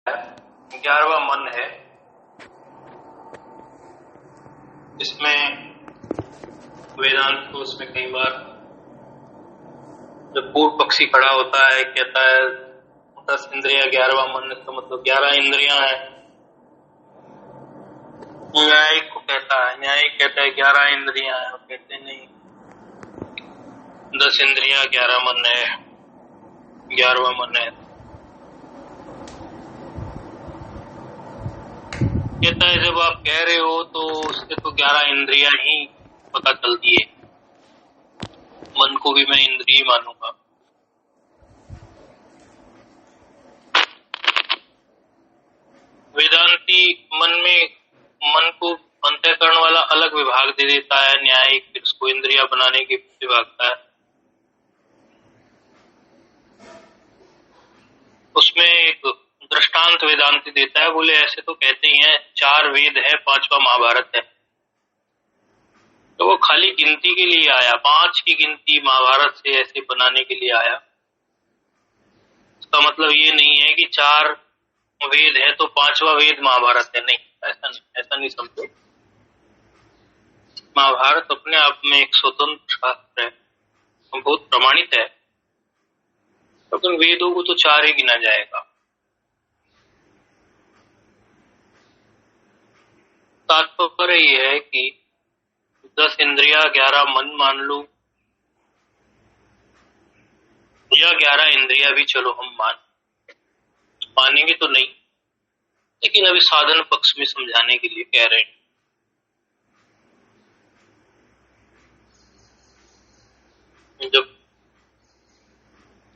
11वां मन है। इसमें वेदांत को उसमें कई बार जब पूर्व पक्षी खड़ा होता है कहता है 10 इंद्रियां 11वां मन, तो मतलब 11 इंद्रियां हैं। न्यायिक को कहता है, न्यायिक कहता है 11 इंद्रियां हैं, कहते नहीं 10 इंद्रियां 11 मन है, 11वां मन है। कहता है जब आप कह रहे हो तो उससे तो 11 इंद्रियां ही पता चलती है, मन को भी मैं इंद्रिय मानूंगा। वेदांती मन को अंतःकरण वाला अलग विभाग दे देता है, न्यायिक फिर उसको इंद्रिया बनाने की विभागता है। उसमें एक दृष्टांत वेदांती देता है, बोले ऐसे तो कहते ही हैं 4 वेद है, 5वां महाभारत है। तो वो खाली गिनती के लिए आया, 5 की गिनती महाभारत से ऐसे बनाने के लिए आया। इसका मतलब ये नहीं है कि 4 वेद है तो 5वां वेद महाभारत है, नहीं, ऐसा नहीं समझो। महाभारत अपने आप में एक स्वतंत्र शास्त्र है, बहुत प्रमाणित है, लेकिन वेदों को तो 4 ही गिना जाएगा। तात्पर्य यह है कि 10 इंद्रिया 11 मन मान लो, या 11 इंद्रिया भी चलो हम मानेंगे तो नहीं, लेकिन अभी साधन पक्ष में समझाने के लिए कह रहे हैं। जब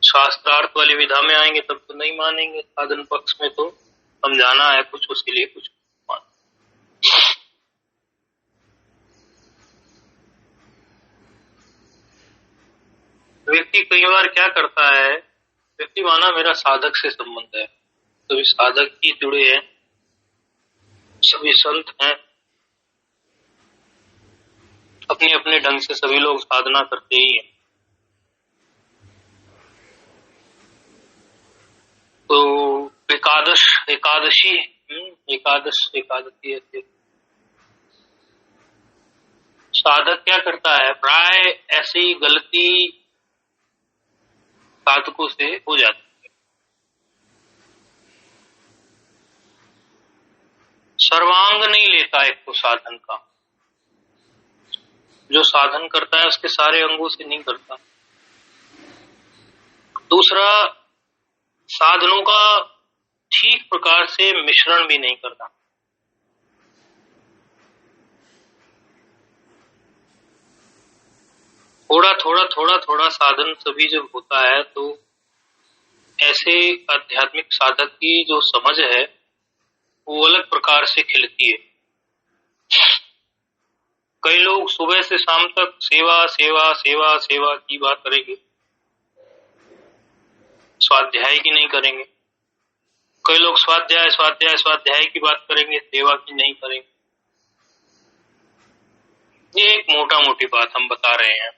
शास्त्रार्थ वाली विधा में आएंगे तब तो नहीं मानेंगे, साधन पक्ष में तो समझाना है कुछ, उसके लिए कुछ मान। व्यक्ति कई बार क्या करता है, व्यक्ति माना मेरा साधक से संबंध है, सभी साधक ही जुड़े हैं, सभी संत हैं, अपने अपने ढंग से सभी लोग साधना करते ही हैं। तो एकादशी ऐसे साधक क्या करता है, प्राय ऐसी गलती साधकों से हो जाती है। सर्वांग नहीं लेता एक तो साधन का, जो साधन करता है उसके सारे अंगों से नहीं करता। दूसरा, साधनों का ठीक प्रकार से मिश्रण भी नहीं करता। थोड़ा साधन सभी जब होता है तो ऐसे आध्यात्मिक साधक की जो समझ है वो अलग प्रकार से खिलती है। कई लोग सुबह से शाम तक सेवा सेवा सेवा सेवा की बात करेंगे, स्वाध्याय की नहीं करेंगे। कई लोग स्वाध्याय स्वाध्याय स्वाध्याय की बात करेंगे, सेवा की नहीं करेंगे। ये एक मोटा मोटी बात हम बता रहे हैं,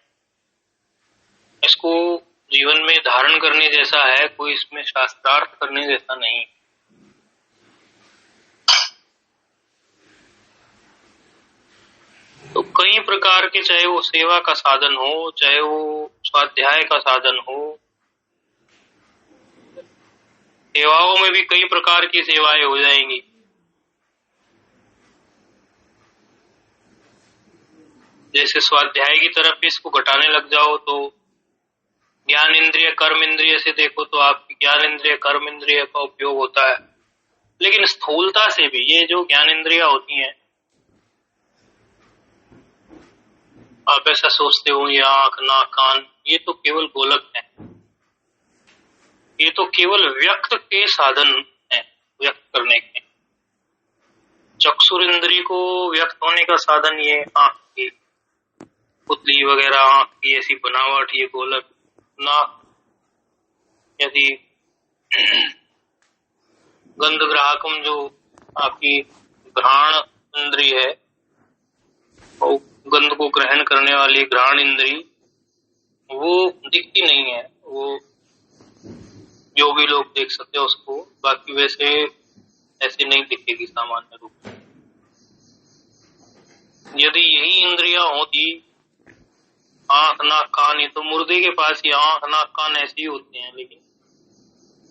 इसको जीवन में धारण करने जैसा है, कोई इसमें शास्त्रार्थ करने जैसा नहीं। तो कई प्रकार के, चाहे वो सेवा का साधन हो, चाहे वो स्वाध्याय का साधन हो, सेवाओं में भी कई प्रकार की सेवाएं हो जाएंगी। जैसे स्वाध्याय की तरफ इसको घटाने लग जाओ तो ज्ञान इंद्रिय कर्म इंद्रिय से देखो तो आपकी ज्ञान इंद्रिय कर्म इंद्रिय का उपयोग होता है। लेकिन स्थूलता से भी ये जो ज्ञान इंद्रिया होती हैं, आप ऐसा सोचते हो ये आंख नाक कान, ये तो केवल गोलक है, ये तो केवल व्यक्त के साधन है, व्यक्त करने के। चक्षुर इंद्रिय को व्यक्त होने का साधन ये आंख की पुतली वगैरह, आंख की ऐसी बनावट, ये गोलक, नाक यदि गंध ग्राहकम जो आपकी घ्राण इंद्रिय है, और गंध को ग्रहण करने वाली घ्राण इंद्री, वो दिखती नहीं है, वो जो भी लोग देख सकते हैं उसको। बाकी वैसे ऐसे नहीं दिखेगी सामान्य रूप से। यदि यही इंद्रियां होती, आंख नाक कान, ये तो मुर्दे के पास ही आंख नाक कान ऐसे ही होते हैं, लेकिन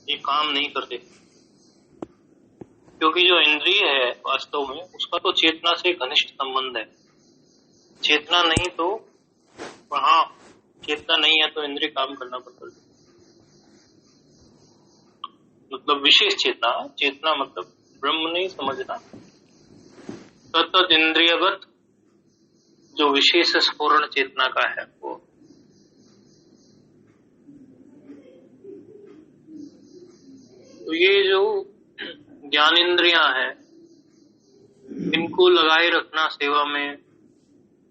ये काम नहीं करते, क्योंकि जो इंद्रिय है वास्तव में उसका तो चेतना से घनिष्ठ संबंध है। चेतना नहीं तो, हाँ, चेतना नहीं है तो इंद्रिय काम करना पड़ता है। मतलब विशेष चेतना, चेतना मतलब ब्रह्म नहीं समझना, तत्त इंद्रियगत जो विशेष स्फुरण चेतना का है वो। तो ये जो ज्ञानेंद्रियां हैं, इनको लगाए रखना सेवा में,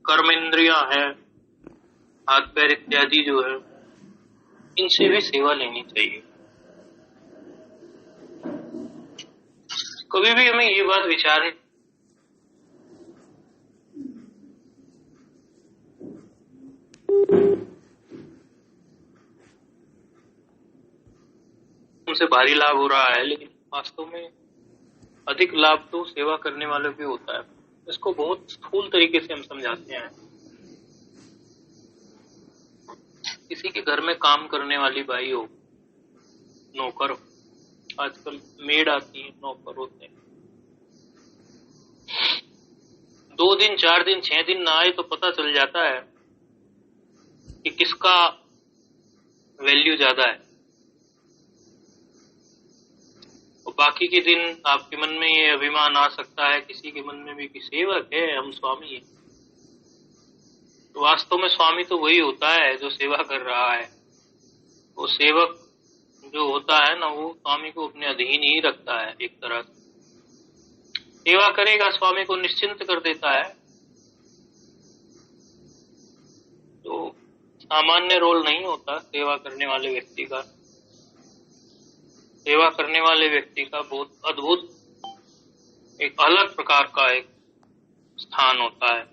कर्म इंद्रियां है, हाथ पैर इत्यादि जो है, इनसे भी सेवा लेनी चाहिए। कभी भी हमें ये बात विचार उनसे भारी लाभ हो रहा है, लेकिन वास्तव में अधिक लाभ तो सेवा करने वालों को होता है। इसको बहुत स्थूल तरीके से हम समझाते हैं। किसी के घर में काम करने वाली बाई हो, नौकर हो, आजकल मेड आती है, नौकर होते हैं, 2 दिन 4 दिन 6 दिन ना आए तो पता चल जाता है कि किसका वैल्यू ज्यादा है। और बाकी के दिन आपके मन में ये अभिमान आ सकता है, किसी के मन में भी कि सेवक है, हम स्वामी है। तो वास्तव में स्वामी तो वही होता है जो सेवा कर रहा है। वो सेवक जो होता है ना, वो स्वामी को अपने अधीन ही रखता है। एक तरह से सेवा करेगा, स्वामी को निश्चिंत कर देता है। तो सामान्य रोल नहीं होता सेवा करने वाले व्यक्ति का। सेवा करने वाले व्यक्ति का बहुत अद्भुत, एक अलग प्रकार का एक स्थान होता है।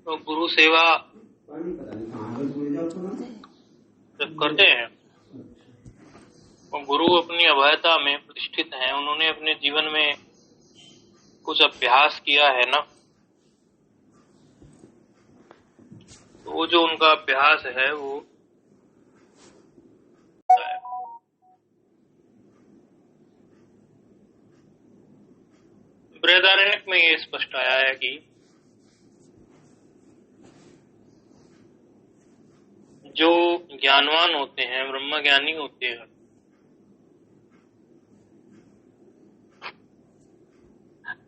तो गुरु सेवा जब करते हैं, तो गुरु अपनी अभयता में प्रतिष्ठित हैं, उन्होंने अपने जीवन में कुछ अभ्यास किया है ना, तो वो जो उनका अभ्यास है वो बृहदारण्यक में ये स्पष्ट आया है कि जो ज्ञानवान होते हैं, ब्रह्मज्ञानी होते हैं,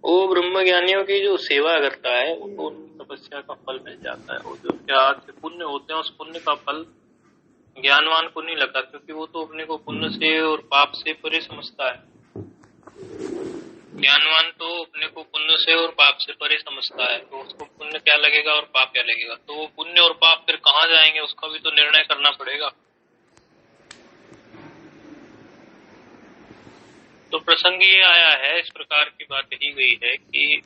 वो ब्रह्मज्ञानियों की जो सेवा करता है उनको तपस्या का फल मिल जाता है। वो जो क्या पुण्य होते हैं, उस पुण्य का फल ज्ञानवान को नहीं लगा, क्योंकि वो तो अपने को पुण्य से और पाप से परे समझता है। ज्ञानवान तो अपने को पुण्य से और पाप से परे समझता है, तो उसको पुण्य क्या लगेगा और पाप क्या लगेगा। तो वो पुण्य और पाप फिर कहाँ जाएंगे, उसका भी तो निर्णय करना पड़ेगा। तो प्रसंग ये आया है, इस प्रकार की बात कही गई है कि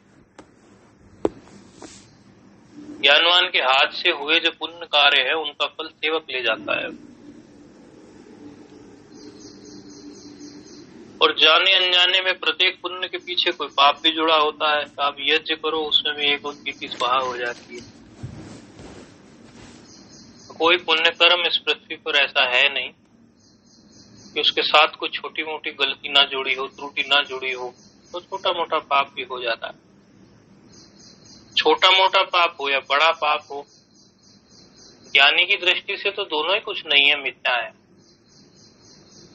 ज्ञानवान के हाथ से हुए जो पुण्य कार्य है उनका फल सेवक ले जाता है। और जाने अनजाने में प्रत्येक पुण्य के पीछे कोई पाप भी जुड़ा होता है। तो आप यज्ञ करो, उसमें भी एक उनकी स्वाहा हो जाती है। तो कोई पुण्य कर्म इस पृथ्वी पर ऐसा है नहीं कि उसके साथ कोई छोटी मोटी गलती ना जुड़ी हो, त्रुटि ना जुड़ी हो, तो छोटा मोटा पाप भी हो जाता है। छोटा मोटा पाप हो या बड़ा पाप हो, ज्ञानी की दृष्टि से तो दोनों ही कुछ नहीं है, मिथ्या है।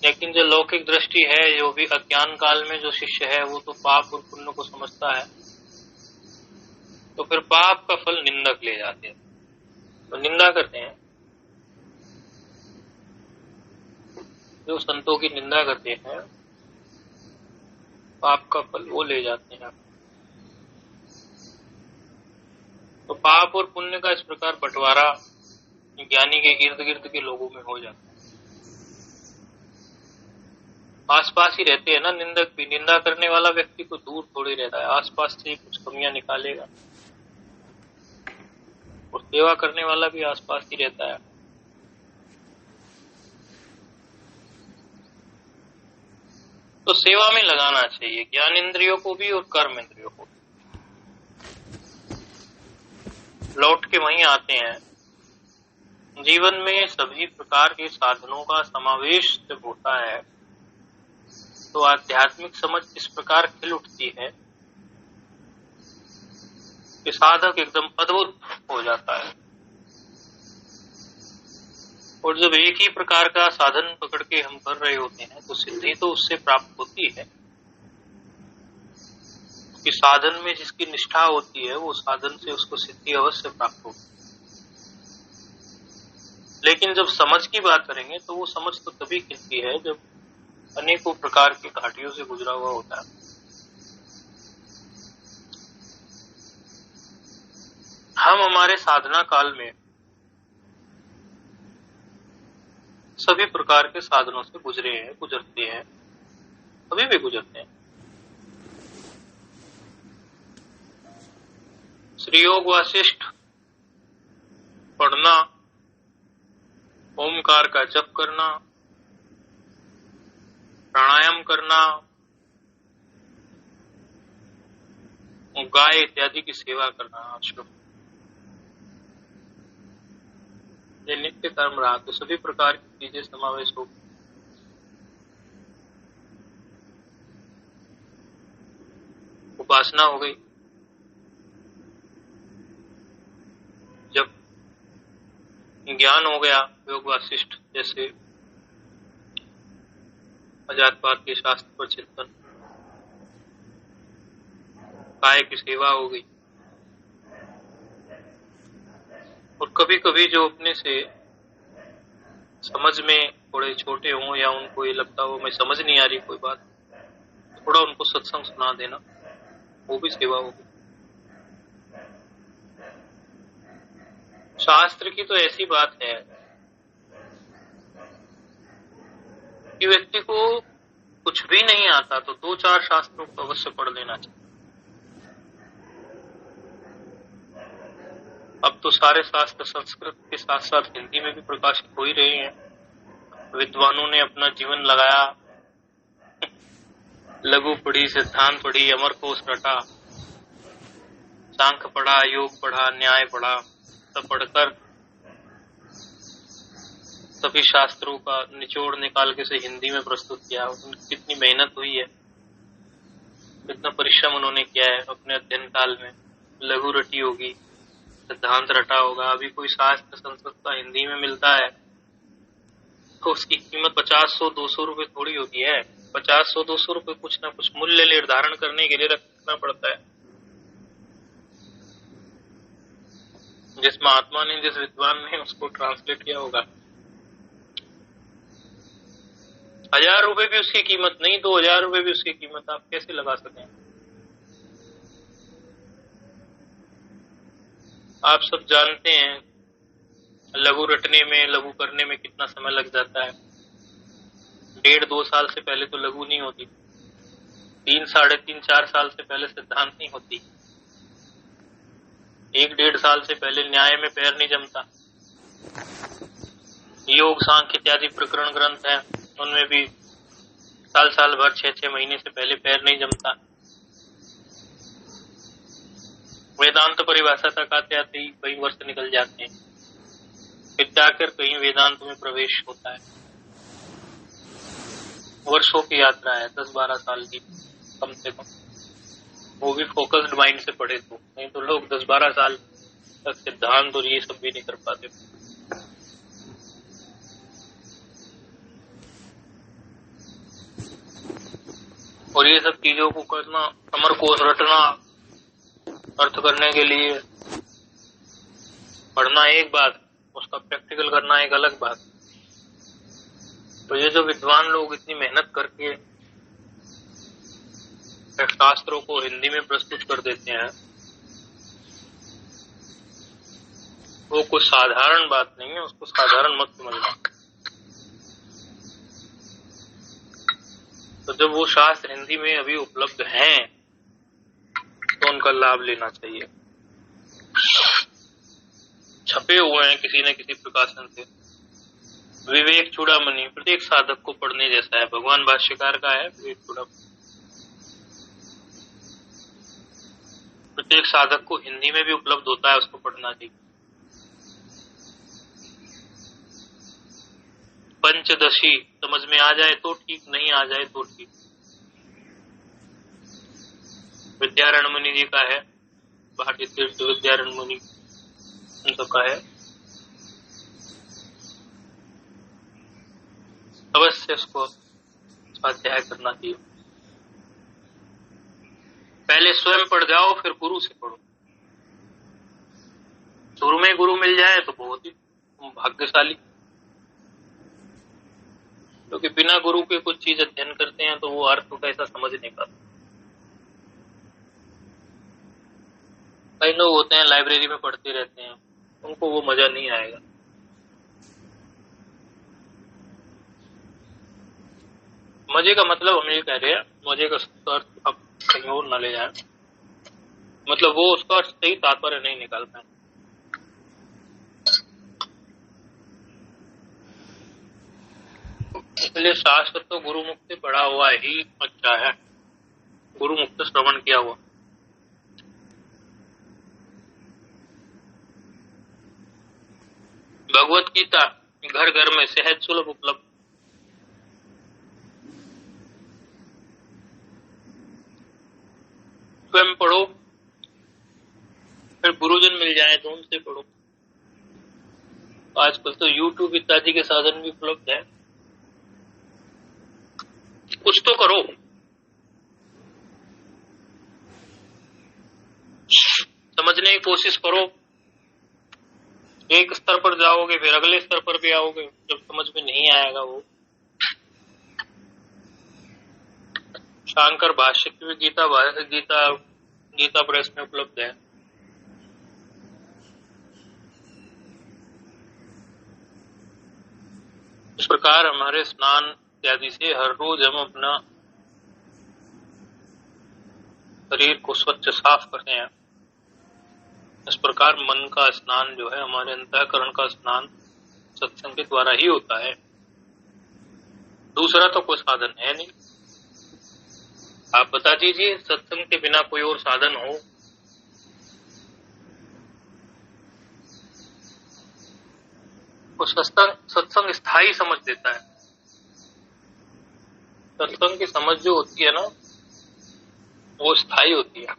लेकिन जो लौकिक दृष्टि है, जो भी अज्ञान काल में जो शिष्य है, वो तो पाप और पुण्य को समझता है, तो फिर पाप का फल निंदक ले जाते हैं, तो निंदा करते हैं। जो संतों की निंदा करते हैं, पाप का फल वो ले जाते हैं। तो पाप और पुण्य का इस प्रकार बंटवारा ज्ञानी के इर्द गिर्द के लोगों में हो जाता है। आसपास ही रहते हैं ना निंदक भी। निंदा करने वाला व्यक्ति को दूर थोड़ी रहता है, आसपास से कुछ कमियां निकालेगा। और सेवा करने वाला भी आसपास ही रहता है। तो सेवा में लगाना चाहिए, ज्ञान इंद्रियों को भी और कर्म इंद्रियों को भी। लौट के वहीं आते हैं, जीवन में सभी प्रकार के साधनों का समावेश जब होता है तो आध्यात्मिक समझ इस प्रकार खिल उठती है कि साधक एकदम अद्भुत हो जाता है। और जब एक ही प्रकार का साधन पकड़ के हम कर रहे होते हैं तो सिद्धि तो उससे प्राप्त होती है, कि साधन में जिसकी निष्ठा होती है वो साधन से उसको सिद्धि अवश्य प्राप्त होती है। लेकिन जब समझ की बात करेंगे तो वो समझ तो तभी खिलती है जब अनेकों प्रकार की घाटियों से गुजरा हुआ होता है। हम हमारे साधना काल में सभी प्रकार के साधनों से गुजरे हैं, गुजरते हैं, अभी भी गुजरते हैं। श्री योग वासिष्ठ पढ़ना, ओमकार का जप करना, प्राणायाम करना, गाय इत्यादि की सेवा करना, आश्रम ये नित्य कर्म रहा। तो सभी प्रकार की चीजें समावेश हो। उपासना हो गई, जब ज्ञान हो गया योग वासिष्ठ जैसे अजातपाद के शास्त्र पर चिंतन, काय की सेवा हो गई। और कभी कभी जो अपने से समझ में थोड़े छोटे हों या उनको ये लगता हो मैं समझ नहीं आ रही कोई बात, थोड़ा उनको सत्संग सुना देना, वो भी सेवा होगी। शास्त्र की तो ऐसी बात है कि व्यक्ति को कुछ भी नहीं आता तो 2-4 शास्त्रों को अवश्य पढ़ लेना चाहिए। अब तो सारे शास्त्र संस्कृत के साथ साथ हिंदी में भी प्रकाशित हो ही रहे हैं। विद्वानों ने अपना जीवन लगाया, लघु पढ़ी, सिद्धांत पढ़ी, अमरकोश रटा, सांख्य पढ़ा, योग पढ़ा, न्याय पढ़ा, सब पढ़कर सभी शास्त्रों का निचोड़ निकाल के से हिंदी में प्रस्तुत किया। उनकी कितनी मेहनत हुई है, कितना परिश्रम उन्होंने किया है अपने अध्ययन काल में। लघु रटी होगी, सिद्धांत रटा होगा। अभी कोई शास्त्र संस्कृत का हिंदी में मिलता है तो उसकी कीमत 50-100-200 रुपए थोड़ी होती है। 50-100-200 रुपए कुछ ना कुछ मूल्य निर्धारण करने के लिए रखना पड़ता है। जिस महात्मा ने, जिस विद्वान ने उसको ट्रांसलेट किया होगा, 1000 रुपए भी उसकी कीमत नहीं, 2000 रुपए भी उसकी कीमत आप कैसे लगा सकें? आप सब जानते हैं लघु रटने में, लघु करने में कितना समय लग जाता है। 1.5-2 साल से पहले तो लघु नहीं होती, 3-3.5-4 साल से पहले सिद्धांत नहीं होती, 1-1.5 साल से पहले न्याय में पैर नहीं जमता। योग सांख्य इत्यादि प्रकरण ग्रंथ हैं, उनमें भी साल भर 6-6 महीने से पहले पैर नहीं जमता। वेदांत परिभाषा तक आते आते ही कई वर्ष निकल जाते हैं, फिर जाकर कहीं वेदांत में प्रवेश होता है। वर्षों की यात्रा है, 10-12 साल की कम से कम, वो भी फोकस्ड माइंड से पढ़े तो। नहीं तो लोग 10-12 साल तक सिद्धांत और ये सब भी नहीं कर पाते। और ये सब चीजों को करना, अमरकोश रटना, अर्थ करने के लिए पढ़ना एक बात, उसका प्रैक्टिकल करना एक अलग बात। तो ये जो विद्वान लोग इतनी मेहनत करके शास्त्रों को हिंदी में प्रस्तुत कर देते हैं, वो कुछ साधारण बात नहीं है, उसको साधारण मत समझना। तो जब वो शास्त्र हिंदी में अभी उपलब्ध हैं तो उनका लाभ लेना चाहिए। छपे हुए हैं किसी न किसी प्रकाशन से, विवेक चूड़ामणि प्रत्येक साधक को पढ़ने जैसा है, भगवान भाष्यकार का है विवेक चूड़ामणि। प्रत्येक साधक को हिंदी में भी उपलब्ध होता है, उसको पढ़ना चाहिए। पंचदशी समझ में आ जाए तो ठीक, नहीं आ जाए तो ठीक। विद्यारण मुनि जी का है, भारतीय तीर्थ विद्यारण मुनि उन सबका है। अवश्य इसको स्वाध्याय करना चाहिए। पहले स्वयं पढ़ जाओ, फिर गुरु से पढ़ो। शुरू में गुरु मिल जाए तो बहुत ही भाग्यशाली, क्योंकि बिना गुरु के कुछ चीज अध्ययन करते हैं तो वो अर्थ को कैसा समझ नहीं पाते। कई लोग होते हैं लाइब्रेरी में पढ़ते रहते हैं, उनको वो मजा नहीं आएगा। मजे का मतलब हम ये कह रहे हैं, मजे का अर्थ अब कहीं और न ले जाए, मतलब वो उसका सही तात्पर्य नहीं निकाल पाए। इसलिए शास्त्र तो गुरुमुख से पढ़ा हुआ ही अच्छा है, गुरुमुख से श्रवण किया हुआ। भगवत गीता घर घर में सहज सुलभ उपलब्ध। स्वयं पढ़ो, फिर गुरुजन मिल जाए तो उनसे पढ़ो। आजकल तो YouTube इत्यादि के साधन भी उपलब्ध है, कुछ तो करो। समझने की कोशिश करो, एक स्तर पर जाओगे फिर अगले स्तर पर भी आओगे, जब समझ में नहीं आएगा वो। शांकर भाष्य की भी गीता प्रेस में उपलब्ध है। इस प्रकार हमारे स्नान इत्यादि से हर रोज हम अपना शरीर को स्वच्छ साफ करते हैं। इस प्रकार मन का स्नान जो है, हमारे अंतःकरण का स्नान सत्संग के द्वारा ही होता है। दूसरा तो कोई साधन है नहीं। आप बता दीजिए सत्संग के बिना कोई और साधन हो? तो सत्संग स्थायी समझ देता है। सत्संग की समझ जो होती है ना, वो स्थायी होती है।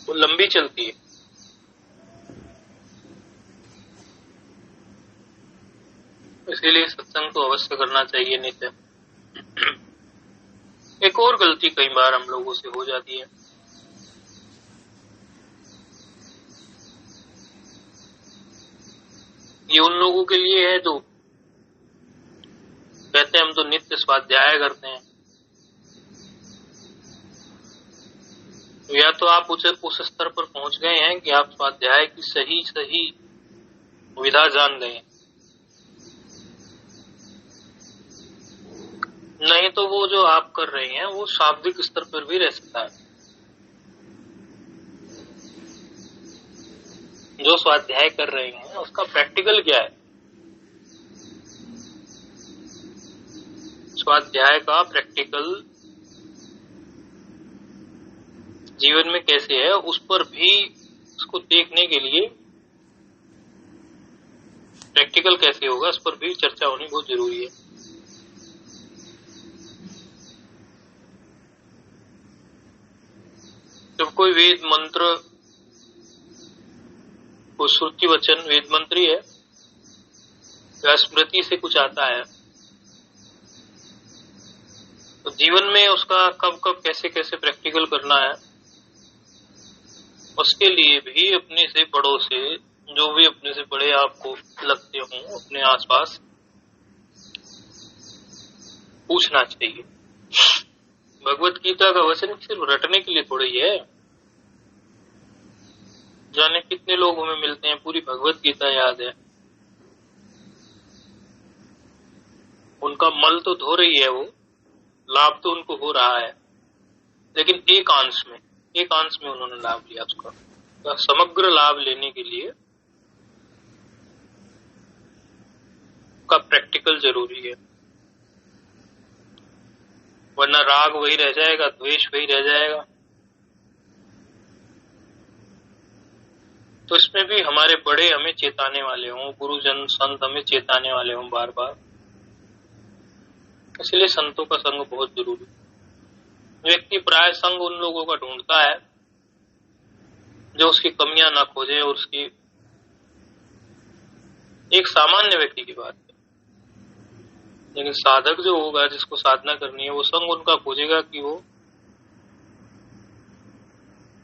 वो लंबी चलती है। इसीलिए सत्संग तो अवश्य करना चाहिए नित्य। एक और गलती कई बार हम लोगों से हो जाती है, ये उन लोगों के लिए है जो कहते हैं हम तो नित्य स्वाध्याय करते हैं। या तो आप उस स्तर पर पहुंच गए हैं कि आप स्वाध्याय की सही विधा जान गए हैं, नहीं तो वो जो आप कर रहे हैं वो शाब्दिक स्तर पर भी रह सकता है। जो स्वाध्याय कर रहे हैं उसका प्रैक्टिकल क्या है? स्वाध्याय का प्रैक्टिकल जीवन में कैसे है, उस पर भी उसको देखने के लिए प्रैक्टिकल कैसे होगा, उस पर भी चर्चा होनी बहुत जरूरी है। जब कोई वेद मंत्र, कोई श्रुति वचन वेद मंत्री है या स्मृति से कुछ आता है, तो जीवन में उसका कब कब कैसे कैसे प्रैक्टिकल करना है, उसके लिए भी अपने से बड़ों से, जो भी अपने से बड़े आपको लगते हों अपने आसपास, पूछना चाहिए। भगवत गीता का वचन सिर्फ रटने के लिए थोड़ी है। जाने कितने लोग हमें मिलते हैं पूरी भगवत गीता याद है, उनका मल तो धो रही है वो, लाभ तो उनको हो रहा है, लेकिन एक अंश में उन्होंने लाभ लिया उसका। तो समग्र लाभ लेने के लिए का प्रैक्टिकल जरूरी है, वरना राग वही रह जाएगा, द्वेष वही रह जाएगा। तो इसमें भी हमारे बड़े हमें चेताने वाले हों, गुरुजन संत हमें चेताने वाले हों बार बार। इसलिए संतों का संग बहुत जरूरी है। व्यक्ति प्राय संग उन लोगों का ढूंढता है जो उसकी कमियां ना खोजे और उसकी, एक सामान्य व्यक्ति की बात है, लेकिन साधक जो होगा, जिसको साधना करनी है, वो संग उनका खोजेगा कि वो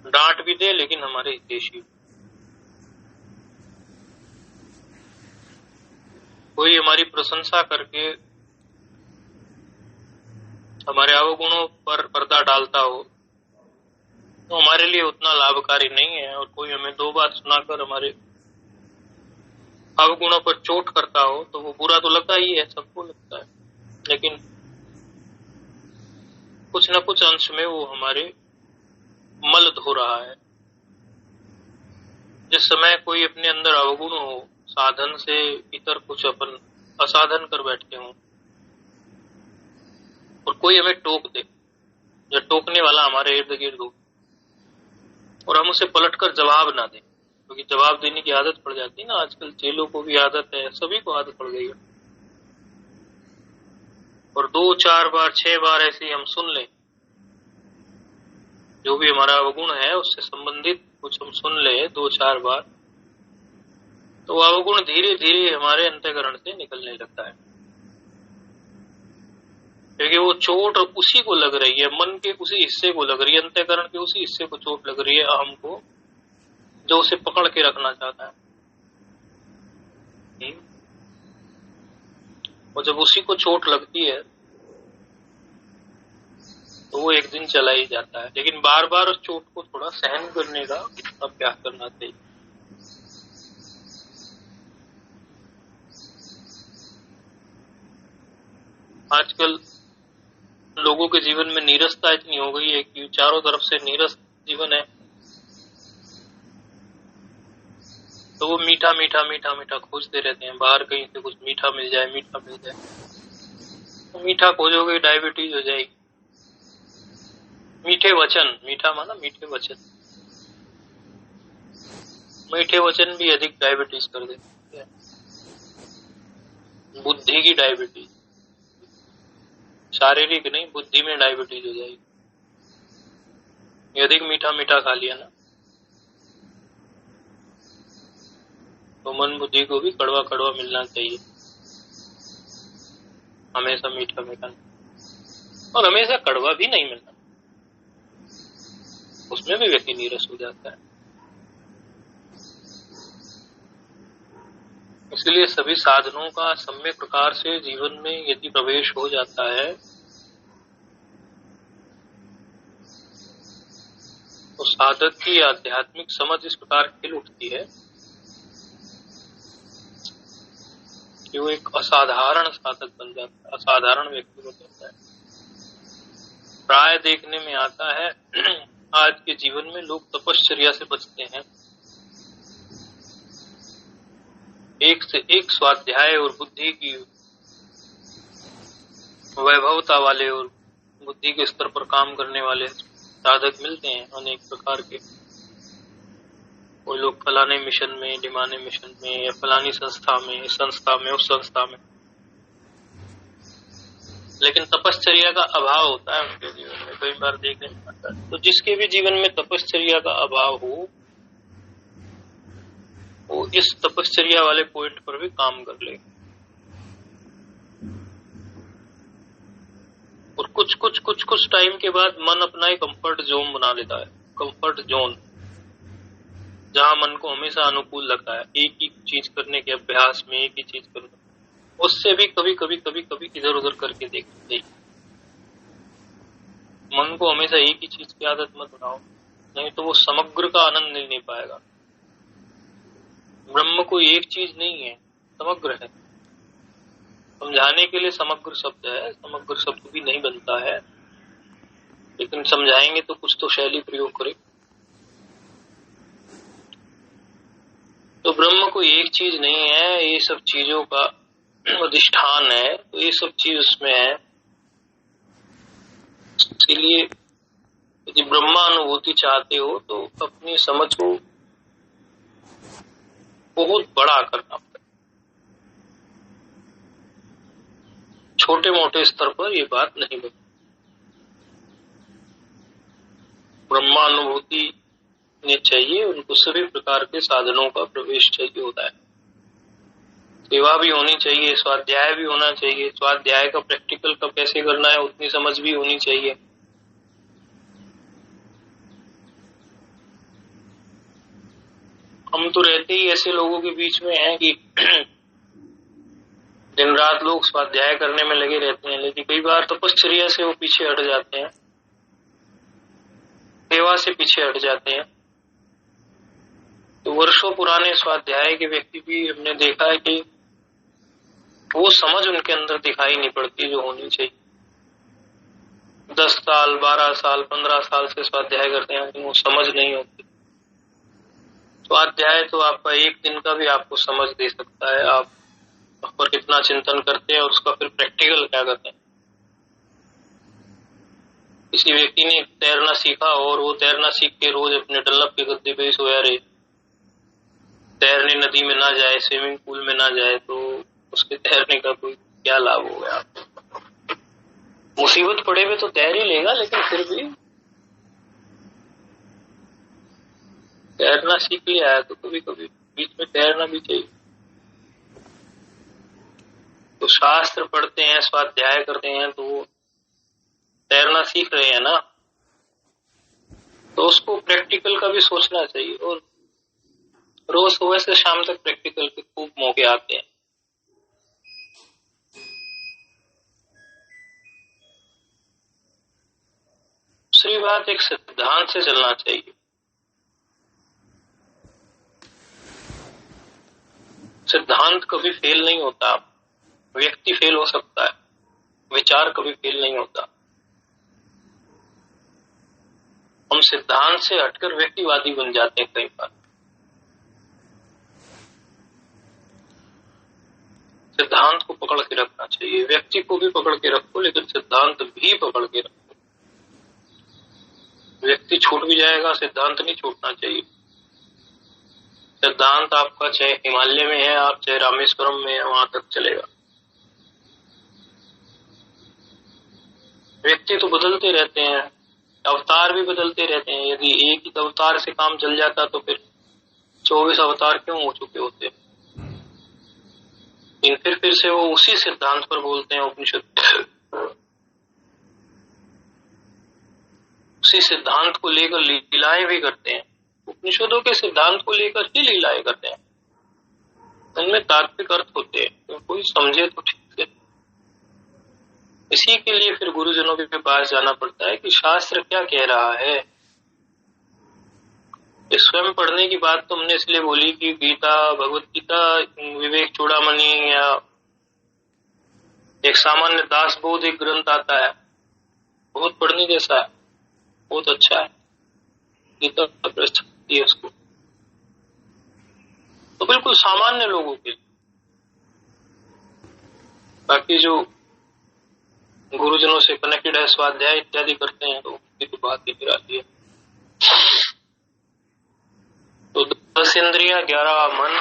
डांट भी दे लेकिन हमारे हितैषी। कोई हमारी प्रशंसा करके हमारे अवगुणों पर पर्दा डालता हो तो हमारे लिए उतना लाभकारी नहीं है, और कोई हमें दो बात सुनाकर हमारे अवगुणों पर चोट करता हो तो वो बुरा तो लगता ही है, सबको लगता है, लेकिन कुछ न कुछ अंश में वो हमारे मल धो रहा है। जिस समय कोई अपने अंदर अवगुण हो, साधन से इतर कुछ अपन असाधन कर बैठते हो, और कोई हमें टोक दे, या टोकने वाला हमारे इर्द गिर्द हो, और हम उसे पलटकर जवाब ना दें, क्योंकि जवाब देने की आदत पड़ जाती है ना, आजकल चेलों को भी आदत है, सभी को आदत पड़ गई है। और 2, 4 बार 6 बार ऐसे हम सुन लें, जो भी हमारा अवगुण है उससे संबंधित कुछ हम सुन ले 2, 4 बार, तो अवगुण धीरे धीरे हमारे अंतःकरण से निकलने लगता है, क्योंकि वो चोट उसी को लग रही है, मन के उसी हिस्से को लग रही है, अंतःकरण के उसी हिस्से को चोट लग रही है, अहम को, जो उसे पकड़ के रखना चाहता है। और जब उसी को चोट लगती है तो वो एक दिन चला ही जाता है, लेकिन बार बार उस चोट को थोड़ा सहन करने का अभ्यास करना चाहिए। आजकल लोगों के जीवन में नीरसता इतनी हो गई है कि चारों तरफ से नीरस जीवन है, तो वो मीठा मीठा मीठा मीठा खोजते रहते हैं, बाहर कहीं से कुछ मीठा मिल जाए, मीठा मिल जाए। तो मीठा खोजोगे डायबिटीज हो जाएगी। मीठे वचन, मीठा माना मीठे वचन, मीठे वचन भी अधिक डायबिटीज कर देते हैं, बुद्धि की डायबिटीज, शारीरिक नहीं, बुद्धि में डायबिटीज हो जाएगी। अधिक मीठा मीठा खा लिया ना, तो मन बुद्धि को भी कड़वा कड़वा मिलना चाहिए, हमेशा मीठा मीठा, और हमेशा कड़वा भी नहीं मिलना, उसमें भी व्यक्ति नीरस हो जाता है। इसलिए सभी साधनों का सम्यक प्रकार से जीवन में यदि प्रवेश हो जाता है तो साधक की आध्यात्मिक समझ इस प्रकार खिल उठती है कि वो एक असाधारण साधक बन जाता है, असाधारण व्यक्ति बन जाता है। प्राय देखने में आता है आज के जीवन में लोग तपश्चर्या से बचते हैं, एक से एक स्वाध्याय और बुद्धि की वैभवता वाले और बुद्धि के स्तर पर काम करने वाले साधक मिलते हैं अनेक प्रकार के। कोई लोग फलाने मिशन में, ढिमाने मिशन में, या फलानी संस्था में, इस संस्था में, उस संस्था में, लेकिन तपश्चर्या का अभाव होता है उनके जीवन में, कई बार देखने में आता है। तो जिसके भी जीवन में तपश्चर्या का अभाव हो, वो इस तपश्चर्या वाले पॉइंट पर भी काम कर ले, और कुछ टाइम के बाद मन अपना एक कंफर्ट जोन बना लेता है, कंफर्ट जोन, जहां मन को हमेशा अनुकूल लगता है, एक ही चीज करने के अभ्यास में, एक ही चीज करने, उससे भी कभी कभी इधर उधर करके देखना चाहिए। मन को हमेशा एक ही चीज की आदत मत बनाओ, नहीं तो वो समग्र का आनंद नहीं ले पाएगा। ब्रह्म कोई एक चीज नहीं है, समग्र है। समझाने के लिए समग्र शब्द है, समग्र शब्द भी नहीं बनता है, लेकिन समझाएंगे तो कुछ तो शैली प्रयोग करें। तो ब्रह्म कोई एक चीज नहीं है, ये सब चीजों का अधिष्ठान है, तो ये सब चीज उसमें है। इसीलिए यदि ब्रह्मानुभूति चाहते हो तो अपनी समझ को बहुत बड़ा करना पड़ता है। छोटे मोटे स्तर पर ये बात नहीं बनती। ब्रह्मानुभूति ने चाहिए, उनको सभी प्रकार के साधनों का प्रवेश चाहिए होता है। सेवा भी होनी चाहिए, स्वाध्याय भी होना चाहिए। स्वाध्याय का प्रैक्टिकल कब कैसे करना है उतनी समझ भी होनी चाहिए। हम तो रहते ही ऐसे लोगों के बीच में हैं कि दिन रात लोग स्वाध्याय करने में लगे रहते हैं, लेकिन कई बार तपश्चर्या से वो पीछे हट जाते हैं, सेवा से पीछे हट जाते हैं। तो वर्षों पुराने स्वाध्याय के व्यक्ति भी हमने देखा है कि वो समझ उनके अंदर दिखाई नहीं पड़ती जो होनी चाहिए। 10 साल 12 साल 15 साल से स्वाध्याय करते हैं, लेकिन वो समझ नहीं होती। स्वाध्याय तो आपका एक दिन का भी आपको समझ दे सकता है, आप पर कितना चिंतन करते हैं और उसका फिर प्रैक्टिकल क्या करते हैं। किसी व्यक्ति ने तैरना सीखा और वो तैरना सीख के रोज अपने डल्लप के गद्दे पे सोया रहे, तैरने नदी में ना जाए, स्विमिंग पूल में ना जाए, तो उसके तैरने का कोई क्या लाभ हो गया। मुसीबत पड़े में तो तैर ही लेगा, लेकिन फिर भी तैरना सीख लिया है तो कभी कभी बीच में तैरना भी चाहिए। तो शास्त्र पढ़ते हैं, स्वाध्याय करते हैं, तो तैरना सीख रहे हैं ना, तो उसको प्रैक्टिकल का भी सोचना चाहिए। और रोज सुबह से शाम तक प्रैक्टिकल के खूब मौके आते हैं। दूसरी बात, एक सिद्धांत से चलना चाहिए। सिद्धांत कभी फेल नहीं होता। व्यक्ति फेल हो सकता है, विचार कभी फेल नहीं होता। हम सिद्धांत से हटकर व्यक्तिवादी बन जाते हैं कई बार। सिद्धांत को पकड़ के रखना चाहिए। व्यक्ति को भी पकड़ के रखो, लेकिन सिद्धांत भी पकड़ के रखो। व्यक्ति छूट भी जाएगा, सिद्धांत नहीं छूटना चाहिए। सिद्धांत आपका चाहे हिमालय में है, आप चाहे रामेश्वरम में है, वहां तक चलेगा। व्यक्ति तो बदलते रहते हैं, अवतार भी बदलते रहते हैं। यदि एक ही अवतार से काम चल जाता तो फिर 24 अवतार क्यों हो चुके होते। लेकिन फिर से वो उसी सिद्धांत पर बोलते हैं उपनिषद। उसी सिद्धांत को लेकर लीलाएं भी करते हैं। उपनिषदों के सिद्धांत को लेकर ही लीलाएं करते हैं। उनमें तात्विक अर्थ होते हैं, तो कोई समझे तो ठीक है। इसी के लिए फिर गुरुजनों के पास जाना पड़ता है कि शास्त्र क्या कह रहा है। स्वयं पढ़ने की बात तो हमने इसलिए बोली कि गीता, भगवत गीता, विवेक चूड़ामणि या एक सामान्य दासबोध एक ग्रंथ आता है, बहुत पढ़ने जैसा है, बहुत अच्छा है। गीता प्रस्तुति है उसको, तो बिल्कुल सामान्य लोगों के लिए। बाकी जो गुरुजनों से कनेक्टेड है, स्वाध्याय इत्यादि करते हैं, तो उनकी तो बात ही निराली है। तो 10 इंद्रियां, 11 मन,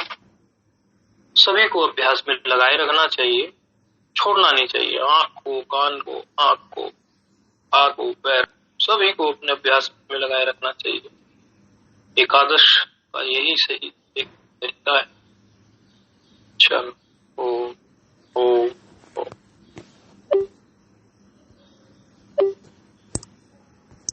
सभी को अभ्यास में लगाए रखना चाहिए, छोड़ना नहीं चाहिए। आंख को, कान को, आंख को, हाथ को, पैर, सभी को अपने अभ्यास में लगाए रखना चाहिए। एकादश का यही सही एक तरीका है। चलो।